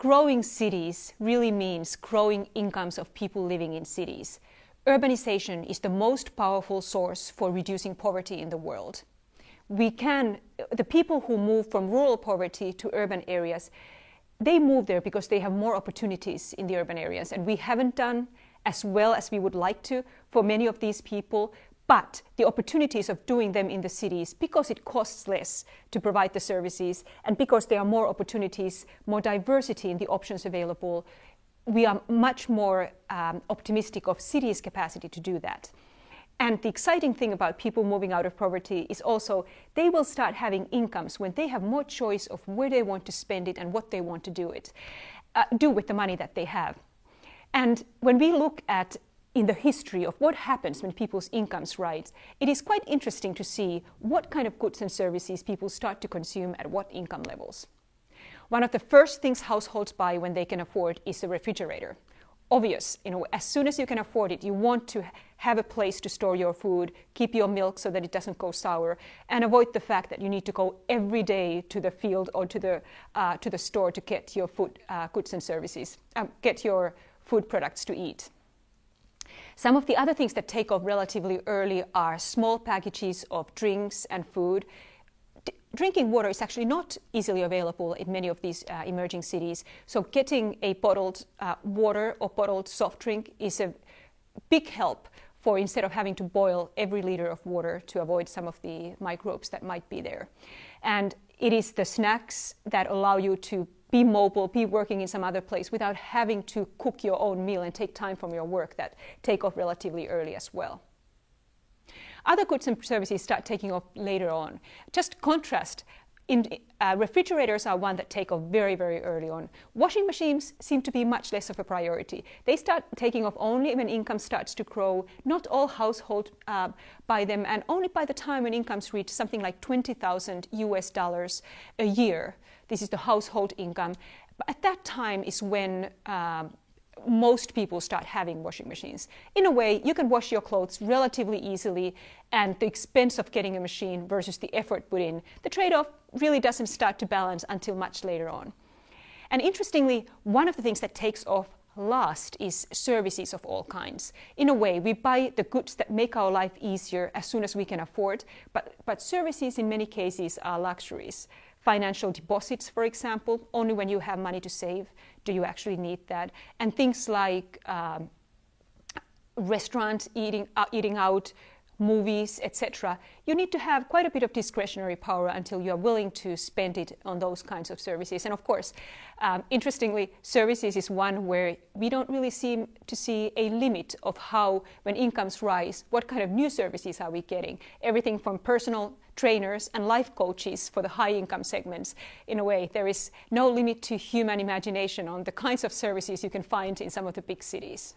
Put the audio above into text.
growing cities really means growing incomes of people living in cities. Urbanization is the most powerful source for reducing poverty in the world. The people who move from rural poverty to urban areas, they move there because they have more opportunities in the urban areas, and we haven't done as well as we would like to for many of these people. But the opportunities of doing them in the cities, because it costs less to provide the services and because there are more opportunities, more diversity in the options available, we are much more optimistic of cities' capacity to do that. And the exciting thing about people moving out of poverty is also they will start having incomes when they have more choice of where they want to spend it and what they want to do with the money that they have. And when we look at in the history of what happens when people's incomes rise, it is quite interesting to see what kind of goods and services people start to consume at what income levels. One of the first things households buy when they can afford is a refrigerator. Obvious, as soon as you can afford it, you want to have a place to store your food, keep your milk so that it doesn't go sour, and avoid the fact that you need to go every day to the field or to the store to get your food goods and services, get your food products to eat. Some of the other things that take off relatively early are small packages of drinks and food. Drinking water is actually not easily available in many of these emerging cities, so getting a bottled water or bottled soft drink is a big help for instead of having to boil every liter of water to avoid some of the microbes that might be there. And it is the snacks that allow you to be mobile, be working in some other place without having to cook your own meal and take time from your work that take off relatively early as well. Other goods and services start taking off later on. Just contrast, refrigerators are one that take off very, very early on. Washing machines seem to be much less of a priority. They start taking off only when income starts to grow. Not all households buy them, and only by the time when incomes reach something like $20,000 a year. This is the household income. But at that time is when most people start having washing machines. In a way, you can wash your clothes relatively easily, and the expense of getting a machine versus the effort put in, the trade-off really doesn't start to balance until much later on. And interestingly, one of the things that takes off last is services of all kinds. In a way, we buy the goods that make our life easier as soon as we can afford, but services in many cases are luxuries. Financial deposits, for example, only when you have money to save do you actually need that. And things like restaurants, eating out, movies, etc. You need to have quite a bit of discretionary power until you are willing to spend it on those kinds of services. And of course, interestingly, services is one where we don't really seem to see a limit of how, when incomes rise, what kind of new services are we getting? Everything from personal trainers and life coaches for the high income segments. In a way, there is no limit to human imagination on the kinds of services you can find in some of the big cities.